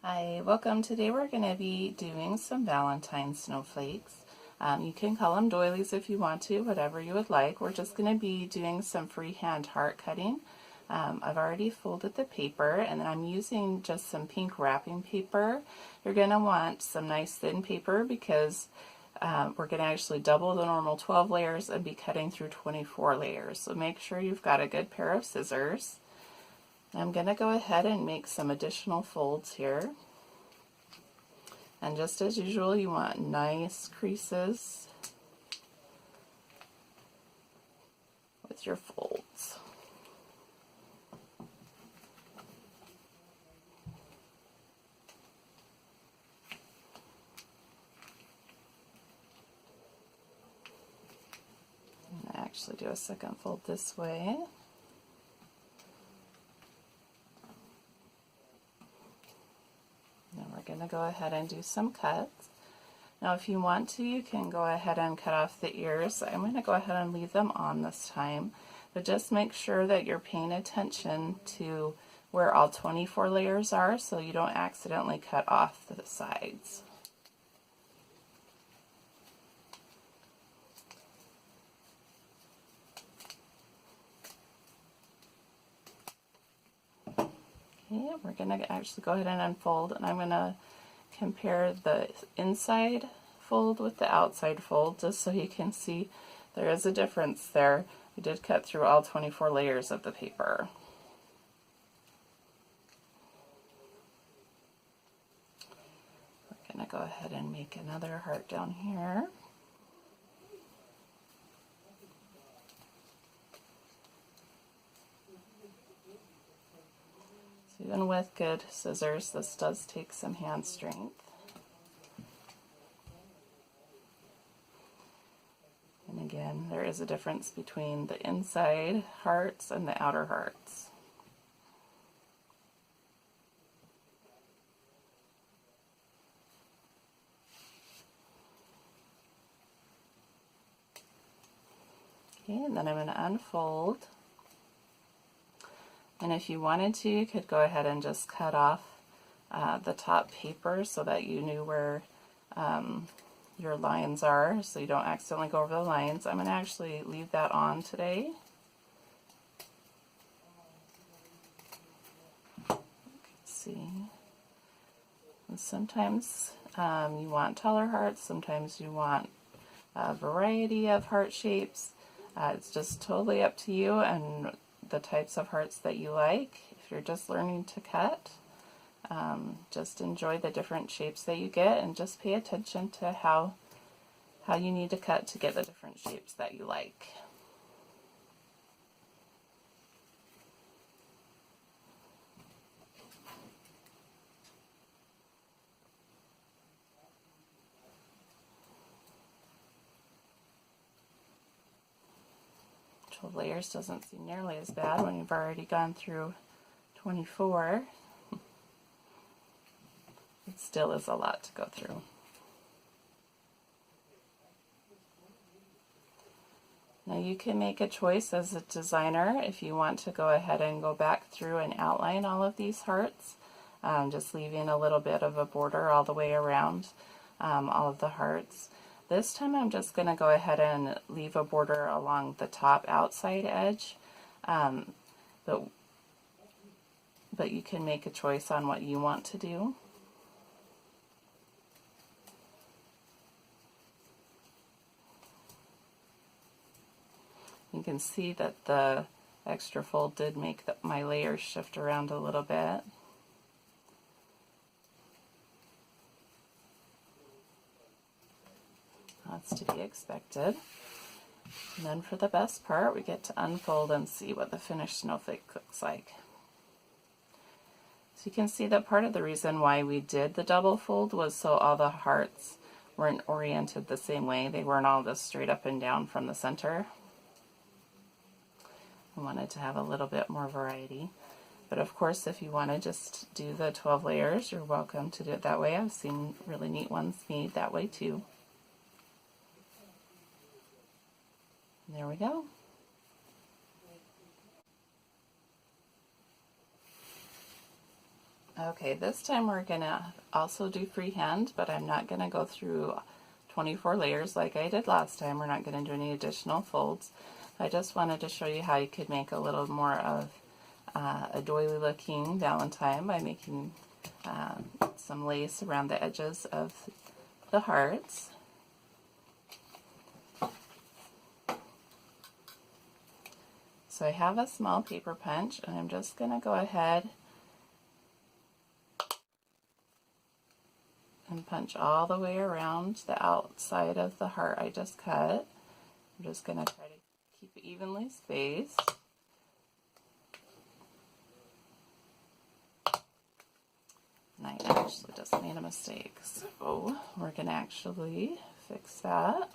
Hi, welcome. Today we're going to be doing some Valentine snowflakes. You can call them doilies if you want to, whatever you would like. We're just going to be doing some freehand heart cutting. I've already folded the paper, and then I'm using just some pink wrapping paper. You're going to want some nice thin paper because we're going to actually double the normal 12 layers and be cutting through 24 layers. So make sure you've got a good pair of scissors. I'm going to go ahead and make some additional folds here. And just as usual, you want nice creases with your folds. I'm going to actually do a second fold this way. We're going to go ahead and do some cuts. Now if you want to, you can go ahead and cut off the ears. I'm going to go ahead and leave them on this time, but just make sure that you're paying attention to where all 24 layers are so you don't accidentally cut off the sides. Okay, we're going to actually go ahead and unfold, and I'm going to compare the inside fold with the outside fold just so you can see there is a difference there. We did cut through all 24 layers of the paper. We're going to go ahead and make another heart down here. Even with good scissors, this does take some hand strength. And again, there is a difference between the inside hearts and the outer hearts. Okay, and then I'm going to unfold. And if you wanted to, you could go ahead and just cut off the top paper so that you knew where your lines are, so you don't accidentally go over the lines. I'm going to actually leave that on today. Let's see. And sometimes you want taller hearts, sometimes you want a variety of heart shapes. It's just totally up to you and the types of hearts that you like. If you're just learning to cut, just enjoy the different shapes that you get and just pay attention to how you need to cut to get the different shapes that you like. Layers doesn't seem nearly as bad when you've already gone through 24. It still is a lot to go through. Now you can make a choice as a designer if you want to go ahead and go back through and outline all of these hearts, just leaving a little bit of a border all the way around all of the hearts. This time I'm just going to go ahead and leave a border along the top outside edge, but you can make a choice on what you want to do. You can see that the extra fold did make my layers shift around a little bit. That's to be expected. And then for the best part, we get to unfold and see what the finished snowflake looks like. So you can see that part of the reason why we did the double fold was so all the hearts weren't oriented the same way. They weren't all just straight up and down from the center. I wanted to have a little bit more variety. But of course, if you want to just do the 12 layers, you're welcome to do it that way. I've seen really neat ones made that way too. There we go. Okay, this time we're gonna also do freehand, but I'm not gonna go through 24 layers like I did last time. We're not gonna do any additional folds. I just wanted to show you how you could make a little more of a doily looking Valentine by making some lace around the edges of the hearts. So I have a small paper punch, and I'm just going to go ahead and punch all the way around the outside of the heart I just cut. I'm just going to try to keep it evenly spaced. And I actually just made a mistake, so we're going to actually fix that.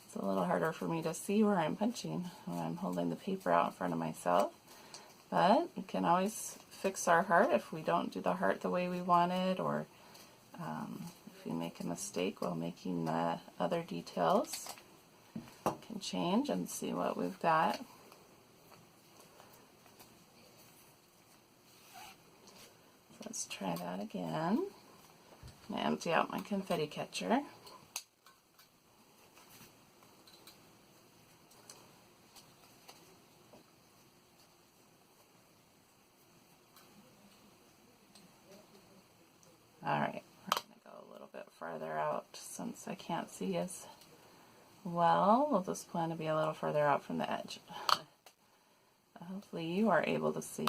It's a little harder for me to see where I'm punching when I'm holding the paper out in front of myself. But we can always fix our heart if we don't do the heart the way we want it, or if we make a mistake while making the other details. We can change and see what we've got. Let's try that again. I'm going to empty out my confetti catcher. Alright, we're going to go a little bit farther out since I can't see as well. We'll just plan to be a little further out from the edge. Hopefully you are able to see.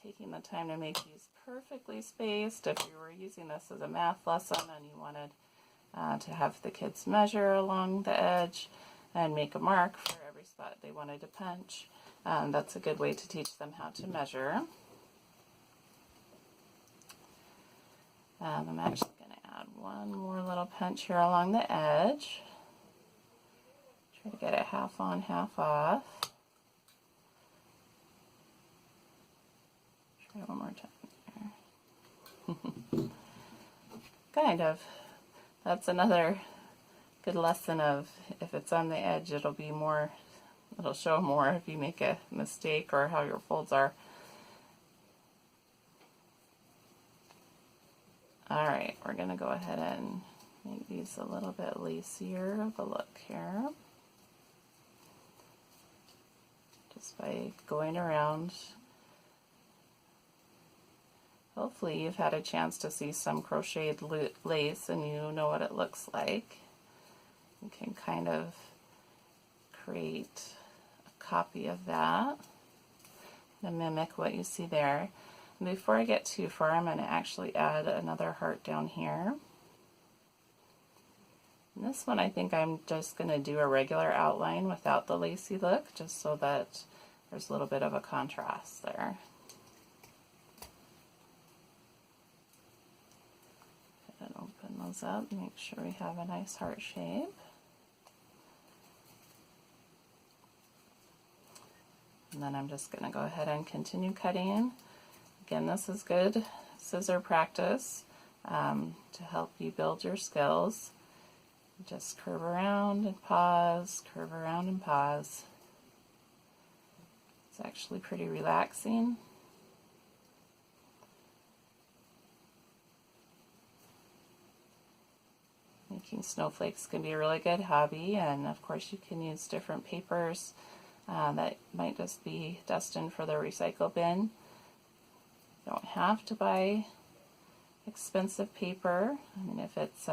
Taking the time to make these perfectly spaced. If you were using this as a math lesson and you wanted to have the kids measure along the edge and make a mark for every spot they wanted to punch, that's a good way to teach them how to measure. I'm actually going to add one more little punch here along the edge. Try to get it half on, half off. Try one more time here. Kind of. That's another good lesson of if it's on the edge, it'll be more, it'll show more if you make a mistake or how your folds are. Alright, we're going to go ahead and make these a little bit lacier of a look here. Just by going around. Hopefully you've had a chance to see some crocheted lace and you know what it looks like. You can kind of create a copy of that and mimic what you see there. And before I get too far, I'm going to actually add another heart down here. And this one I think I'm just going to do a regular outline without the lacy look, just so that there's a little bit of a contrast there. And open those up, make sure we have a nice heart shape. And then I'm just going to go ahead and continue cutting. Again, this is good scissor practice to help you build your skills. Just curve around and pause, curve around and pause. It's actually pretty relaxing. Making snowflakes can be a really good hobby, and of course you can use different papers that might just be destined for the recycle bin. You don't have to buy expensive paper. I mean, if it's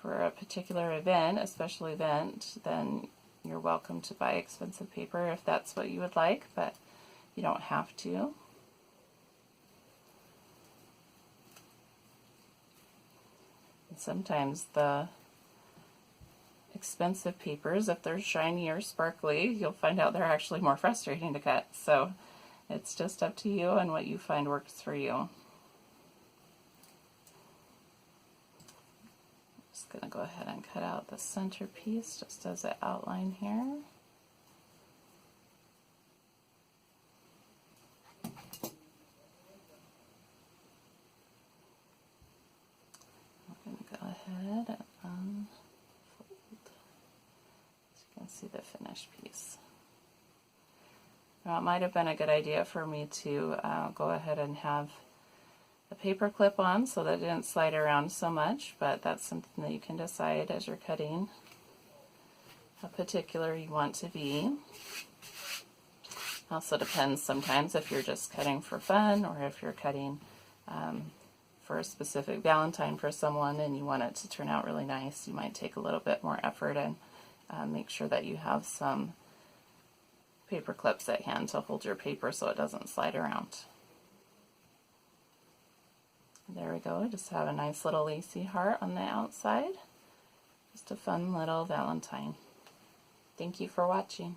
for a particular event, a special event, then you're welcome to buy expensive paper if that's what you would like, but you don't have to. And sometimes the expensive papers, if they're shiny or sparkly, you'll find out they're actually more frustrating to cut. So it's just up to you and what you find works for you. Just going to go ahead and cut out the center piece just as an outline here. can see the finished piece. Now, it might have been a good idea for me to go ahead and have the paper clip on so that it didn't slide around so much, but that's something that you can decide as you're cutting how particular you want to be. Also depends sometimes if you're just cutting for fun or if you're cutting for a specific Valentine for someone and you want it to turn out really nice. You might take a little bit more effort and make sure that you have some paper clips at hand to hold your paper so it doesn't slide around. There we go, just have a nice little lacy heart on the outside. Just a fun little Valentine. Thank you for watching.